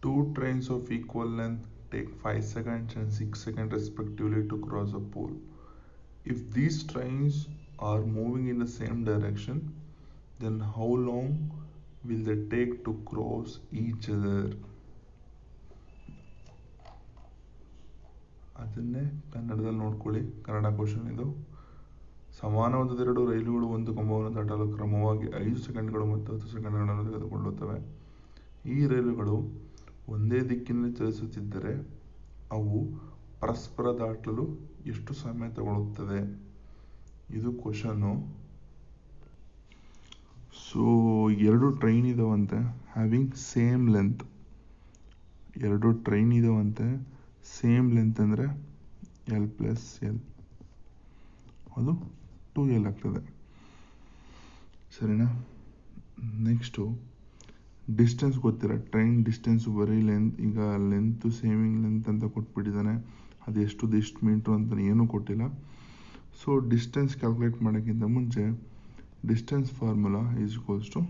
Two trains of equal length take 5 seconds and 6 seconds respectively to cross a pole. If these trains are moving in the same direction, then how long will they take to cross each other? ಅದನ್ನೇ ಕನ್ನಡದಲ್ಲಿ ನೋಡ್ಕೊಳ್ಳಿ. Kannada question ಇದು. ಸಮಾನವಾದ ಎರಡು ರೈಲುಗಳು ಒಂದು ಕಂಬವನ್ನು ದಾಟಲು ಕ್ರಮವಾಗಿ 5 ಸೆಕೆಂಡ್ಗಳು ಮತ್ತು 10 ಸೆಕೆಂಡ್ಗಳನ್ನು ತೆಗೆದುಕೊಳ್ಳುತ್ತವೆ. ಈ ರೈಲುಗಳು ಒಂದೇ ದಿಕ್ಕಿನಲ್ಲಿ ಚಲಿಸುತ್ತಿದ್ದರೆ ಅವು ಪರಸ್ಪರ ದಾಟಲು ಎಷ್ಟು ಸಮಯ ತಗೊಳ್ಳುತ್ತದೆ? ಇದು ಕ್ವಶನ್ನು. ಸೊ ಎರಡು ಟ್ರೈನ್ ಇದಾವಂತೆ, ಹ್ಯಾವಿಂಗ್ ಸೇಮ್ ಲೆಂತ್. ಎರಡು ಟ್ರೈನ್ ಇದಾವಂತೆ, ಸೇಮ್ ಲೆಂತ್ ಅಂದರೆ L ಪ್ಲಸ್ L, ಅದು 2L ಆಗ್ತದೆ. ಸರಿನಾ? ನೆಕ್ಸ್ಟು ಡಿಸ್ಟೆನ್ಸ್ ಗೊತ್ತಿಲ್ಲ. ಟ್ರೈನ್ ಡಿಸ್ಟೆನ್ಸ್ ಬರೀ ಲೆಂತ್, ಈಗ ಲೆಂತ್ ಸೇವಿಂಗ್ ಲೆಂತ್ ಅಂತ ಕೊಟ್ಬಿಟ್ಟಿದ್ದಾನೆ. ಅದು ಎಷ್ಟು ಮೀಟ್ರ್ ಅಂತ ಏನೂ ಕೊಟ್ಟಿಲ್ಲ. ಸೊ ಡಿಸ್ಟೆನ್ಸ್ ಕ್ಯಾಲ್ಕುಲೇಟ್ ಮಾಡೋಕ್ಕಿಂತ ಮುಂಚೆ distance formula is equals to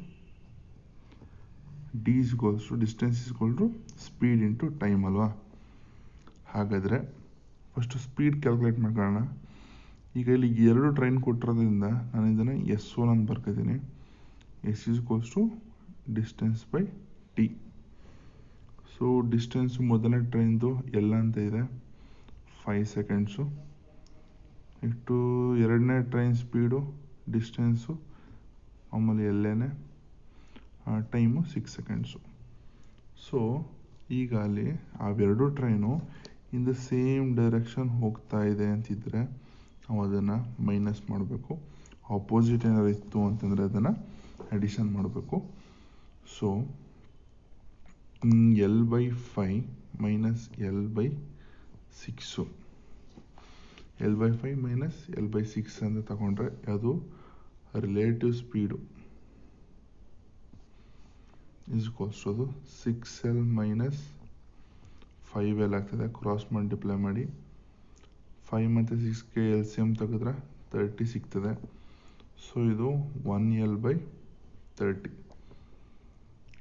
D is equals to distance is equal to speed into time ಅಲ್ವಾ? ಹಾಗಾದರೆ ಫಸ್ಟು ಸ್ಪೀಡ್ ಕ್ಯಾಲ್ಕುಲೇಟ್ ಮಾಡ್ಕೊಳ್ಳೋಣ. ಈಗ ಇಲ್ಲಿ ಎರಡು ಟ್ರೈನ್ ಕೊಟ್ಟಿರೋದ್ರಿಂದ ನಾನು ಇದನ್ನು S1 ಅಂತ ಬರ್ಕೊತೀನಿ. S is equals to distance by T. So distance ಮೊದಲನೇ ಟ್ರೈನ್ದು ಎಲ್ಲ ಅಂತ ಇದೆ 5 ಸೆಕೆಂಡ್ಸು. ಇಟ್ಟು ಎರಡನೇ ಟ್ರೈನ್ ಸ್ಪೀಡು ಡಿಸ್ಟೆನ್ಸು ಆಮೇಲೆ ಎಲ್ಲೇನೆ ಟೈಮು 6 ಸೆಕೆಂಡ್ಸು. ಸೊ ಈಗ ಅಲ್ಲಿ ಅವೆರಡು train in the same direction ಹೋಗ್ತಾ ಇದೆ ಅಂತಿದ್ರೆ ನಾವು ಅದನ್ನು ಮೈನಸ್ ಮಾಡಬೇಕು. ಆಪೋಸಿಟ್ ಏನಾದ್ರು ಇತ್ತು ಅಂತಂದರೆ ಅದನ್ನು ಅಡಿಷನ್ ಮಾಡಬೇಕು. So L/5 minus L/6, L/5 minus L/6 ಅಂತ ತಗೊಂಡ್ರೆ ಅದು relative speed is equals to ಅದು 6L ಮೈನಸ್ 5L ಆಗ್ತದೆ. ಕ್ರಾಸ್ ಮಲ್ಟಿಪ್ಲೈ ಮಾಡಿ 5 ಮತ್ತು 6ಗೆ LCM ತೆಗೆದ್ರೆ 30 ಸಿಗ್ತದೆ. ಸೊ ಇದು 1L/30,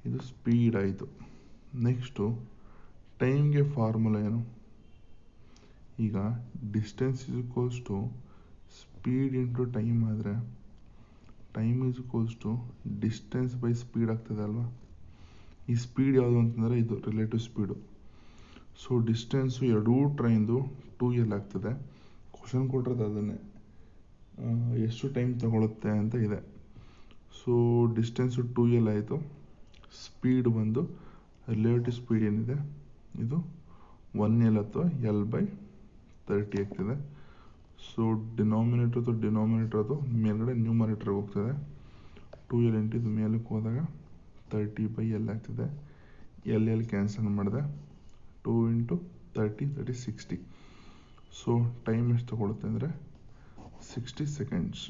ಇದು ಸ್ಪೀಡ್ ಆಯಿತು. ನೆಕ್ಸ್ಟು ಟೈಮ್ಗೆ ಫಾರ್ಮುಲಾ ಏನು? ಈಗ distance is equals to speed into time ಆದರೆ time is equals to distance by speed ಆಗ್ತದೆ ಅಲ್ವಾ? ಈ ಸ್ಪೀಡ್ ಯಾವುದು ಅಂತಂದರೆ ಇದು ರಿಲೇಟಿವ್ ಸ್ಪೀಡು. ಸೊ ಡಿಸ್ಟೆನ್ಸು ಎರಡೂ ಟ್ರೈನ್ದು 2L ಆಗ್ತದೆ. ಕ್ವಶನ್ ಕೊಟ್ಟಿರೋದು ಅದನ್ನೇ, ಎಷ್ಟು ಟೈಮ್ ತಗೊಳುತ್ತೆ ಅಂತ ಇದೆ. ಸೊ ಡಿಸ್ಟೆನ್ಸು 2L ಆಯಿತು. ಸ್ಪೀಡ್ ಬಂದು ರಿಲೇಟಿವ್ ಸ್ಪೀಡ್ ಏನಿದೆ ಇದು 1L ಅಥವಾ L/30 ಆಗ್ತದೆ. ಸೊ ಡಿನಾಮಿನೇಟರ್ ಅದು ಮೇಲ್ಗಡೆ ನ್ಯೂಮರೇಟರ್ಗೆ ಹೋಗ್ತದೆ. 2L ಇಂಟು ಇದು ಮೇಲಕ್ಕೆ ಹೋದಾಗ 30/L ಆಗ್ತದೆ. L ಕ್ಯಾನ್ಸಲ್ ಮಾಡಿದೆ. 2 ಇಂಟು 30 60. ಸೊ ಟೈಮ್ ಎಷ್ಟು ತಗೊಳುತ್ತೆ ಅಂದರೆ 60 ಸೆಕೆಂಡ್ಸ್.